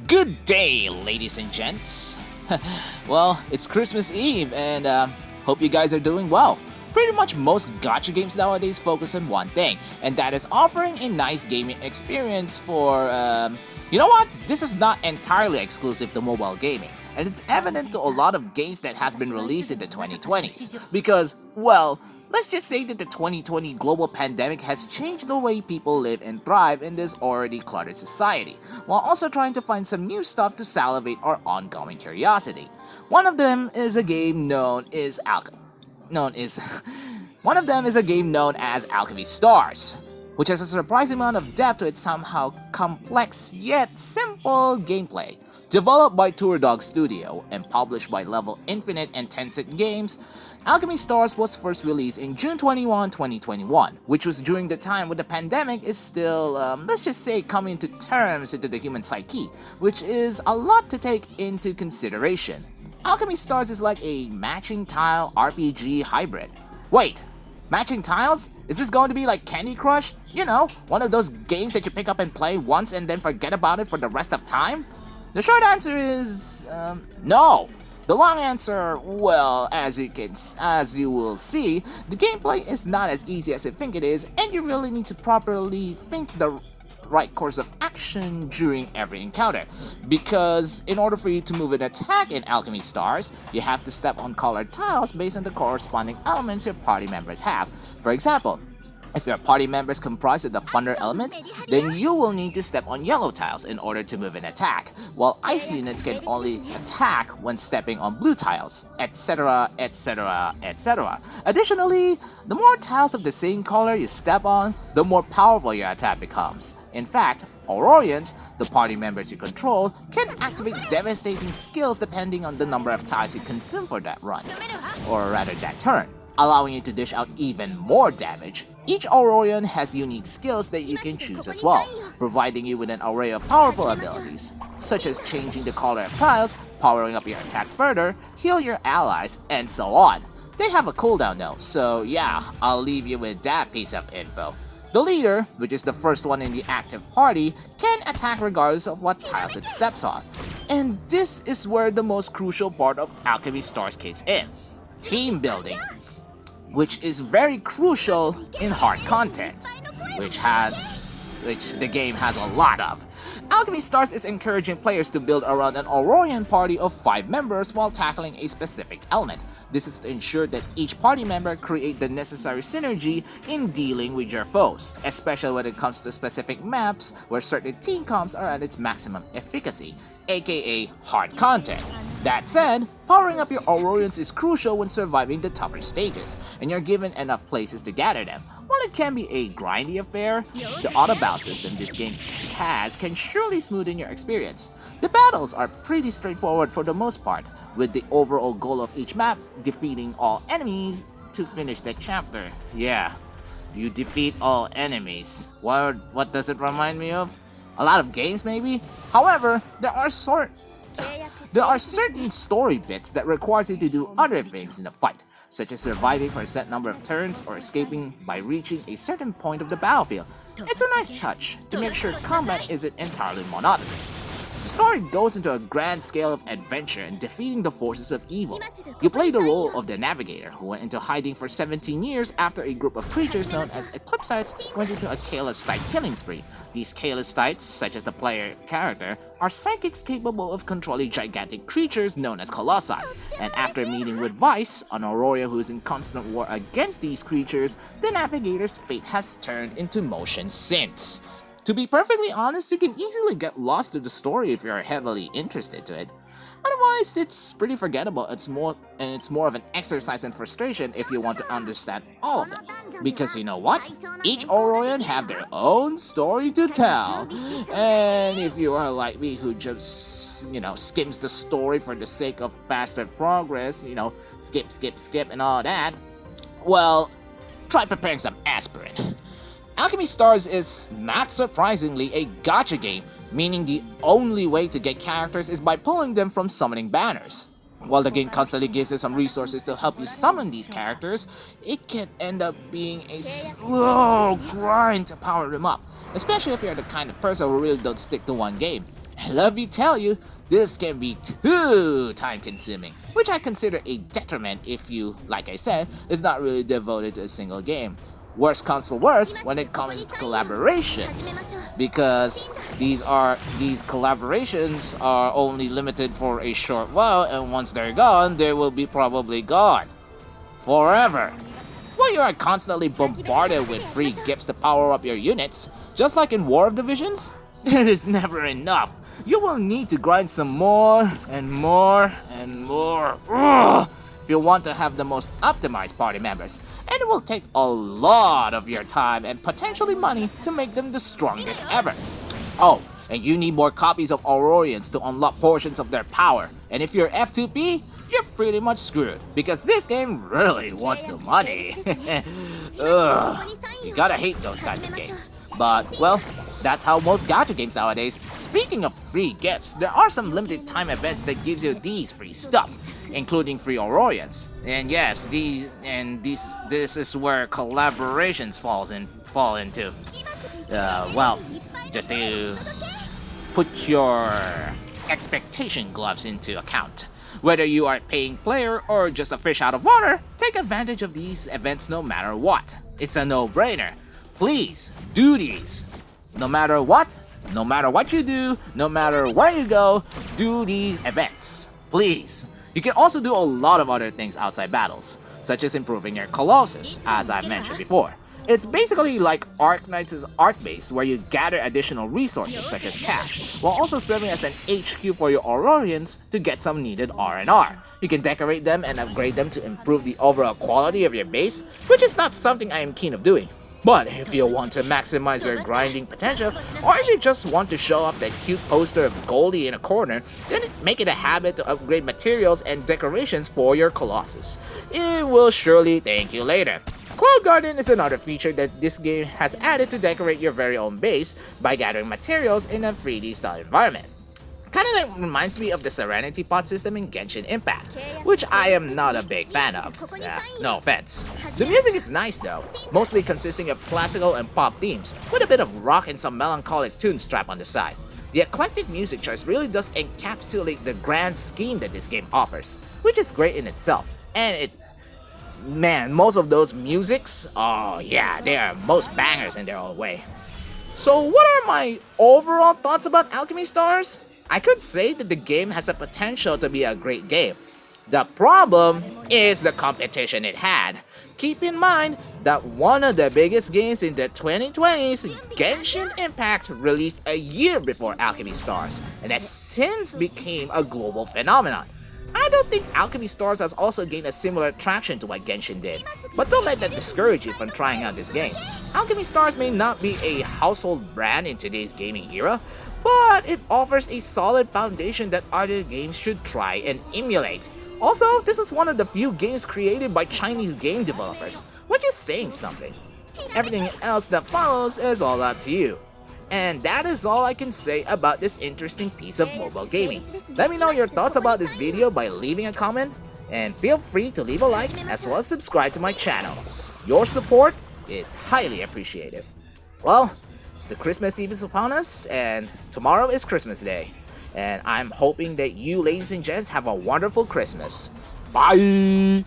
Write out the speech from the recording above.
Good day, ladies and gents. Well, it's Christmas Eve, and hope you guys are doing well. Pretty much most gacha games nowadays focus on one thing, and that is offering a nice gaming experience for, you know what? This is not entirely exclusive to mobile gaming, and it's evident to a lot of games that has been released in the 2020s, because, well, let's just say that the 2020 global pandemic has changed the way people live and thrive in this already cluttered society, while also trying to find some new stuff to salivate our ongoing curiosity. One of them is a game known as one of them is a game known as Alchemy Stars, which has a surprising amount of depth to its somehow complex yet simple gameplay. Developed by Tourdog Studio and published by Level Infinite and Tencent Games, Alchemy Stars was first released in June 21, 2021, which was during the time when the pandemic is still, let's just say, coming to terms into the human psyche, which is a lot to take into consideration. Alchemy Stars is like a matching tile RPG hybrid. Wait, matching tiles? Is this going to be like Candy Crush? You know, one of those games that you pick up and play once and then forget about it for the rest of time? The short answer is, no. The long answer, well, as you will see, the gameplay is not as easy as you think it is, and you really need to properly think the right course of action during every encounter. Because in order for you to move an attack in Alchemy Stars, you have to step on colored tiles based on the corresponding elements your party members have. For example, if your party members comprise of the thunder element, then you will need to step on yellow tiles in order to move an attack, while ice units can only attack when stepping on blue tiles, etc, etc, etc. Additionally, the more tiles of the same color you step on, the more powerful your attack becomes. In fact, Aurorians, the party members you control, can activate devastating skills depending on the number of tiles you consume for that run, or rather that turn, allowing you to dish out even more damage. Each Aurorian has unique skills that you can choose as well, providing you with an array of powerful abilities, such as changing the color of tiles, powering up your attacks further, heal your allies, and so on. They have a cooldown though, so yeah, I'll leave you with that piece of info. The leader, which is the first one in the active party, can attack regardless of what tiles it steps on. And this is where the most crucial part of Alchemy Stars kicks in: team building, which is very crucial in hard content, which the game has a lot of. Alchemy Stars is encouraging players to build around an Aurorian party of 5 members while tackling a specific element. This is to ensure that each party member create the necessary synergy in dealing with your foes, especially when it comes to specific maps where certain team comps are at its maximum efficacy, aka hard content. That said, powering up your Aurorians is crucial when surviving the tougher stages, and you're given enough places to gather them. While it can be a grindy affair, the auto-battle system this game has can surely smoothen your experience. The battles are pretty straightforward for the most part, with the overall goal of each map defeating all enemies to finish the chapter. Yeah, you defeat all enemies. What does it remind me of? A lot of games maybe? However, there are certain story bits that requires you to do other things in the fight, such as surviving for a set number of turns or escaping by reaching a certain point of the battlefield. It's a nice touch to make sure combat isn't entirely monotonous. The story goes into a grand scale of adventure and defeating the forces of evil. You play the role of the navigator who went into hiding for 17 years after a group of creatures known as Eclipsites went into a Kalistite killing spree. These Kalistites, such as the player character, are psychics capable of controlling gigantic creatures known as Colossi, and after meeting with Vice, an Aurora who is in constant war against these creatures, the navigator's fate has turned into motion since. To be perfectly honest, you can easily get lost to the story if you're heavily interested to it. Otherwise, it's pretty forgettable. It's more of an exercise in frustration if you want to understand all of them. Because you know what? Each Aurorian have their own story to tell. And if you are like me who just, skims the story for the sake of faster progress, skip and all that, well, try preparing some aspirin. Alchemy Stars is, not surprisingly, a gacha game, meaning the only way to get characters is by pulling them from summoning banners. While the game constantly gives you some resources to help you summon these characters, it can end up being a slow grind to power them up, especially if you're the kind of person who really don't stick to one game. And let me tell you, this can be too time consuming, which I consider a detriment if you, like I said, is not really devoted to a single game. Worse comes for worse when it comes to collaborations, because these collaborations are only limited for a short while, and once they're gone, they will be probably gone forever. While you are constantly bombarded with free gifts to power up your units, just like in War of Divisions, it is never enough. You will need to grind some more and more and more. Ugh, if you want to have the most optimized party members, and it will take a lot of your time and potentially money to make them the strongest ever. Oh, and you need more copies of Aurorians to unlock portions of their power, and if you're F2P, you're pretty much screwed, because this game really wants the money. Ugh, you gotta hate those kinds of games. But, well, that's how most gacha games nowadays. Speaking of free gifts, there are some limited time events that gives you these free stuff, including free Aurorians. And yes, this is where collaborations fall into. Well, just to put your expectation gloves into account. Whether you are a paying player or just a fish out of water, take advantage of these events no matter what. It's a no-brainer. Please, do these. No matter what you do, no matter where you go, do these events. Please. You can also do a lot of other things outside battles, such as improving your Colossus, as I've mentioned before. It's basically like Arknight's Arc Base, where you gather additional resources such as cash, while also serving as an HQ for your Aurorians to get some needed R&R. You can decorate them and upgrade them to improve the overall quality of your base, which is not something I am keen of doing. But if you want to maximize your grinding potential, or if you just want to show off that cute poster of Goldie in a corner, then make it a habit to upgrade materials and decorations for your Colossus. It will surely thank you later. Cloud Garden is another feature that this game has added to decorate your very own base by gathering materials in a 3D style environment. Kinda reminds me of the Serenity Pot system in Genshin Impact, which I am not a big fan of. No offense. The music is nice though, mostly consisting of classical and pop themes, with a bit of rock and some melancholic tunes strapped on the side. The eclectic music choice really does encapsulate the grand scheme that this game offers, which is great in itself. And man, most of those musics, oh yeah, they are most bangers in their own way. So what are my overall thoughts about Alchemy Stars? I could say that the game has the potential to be a great game. The problem is the competition it had. Keep in mind that one of the biggest games in the 2020s, Genshin Impact, released a year before Alchemy Stars, and has since become a global phenomenon. I don't think Alchemy Stars has also gained a similar traction to what Genshin did, but don't let that discourage you from trying out this game. Alchemy Stars may not be a household brand in today's gaming era, but it offers a solid foundation that other games should try and emulate. Also, this is one of the few games created by Chinese game developers, which is saying something. Everything else that follows is all up to you. And that is all I can say about this interesting piece of mobile gaming. Let me know your thoughts about this video by leaving a comment, and feel free to leave a like as well as subscribe to my channel. Your support is highly appreciated. Well, the Christmas Eve is upon us, and tomorrow is Christmas Day. And I'm hoping that you ladies and gents have a wonderful Christmas. Bye!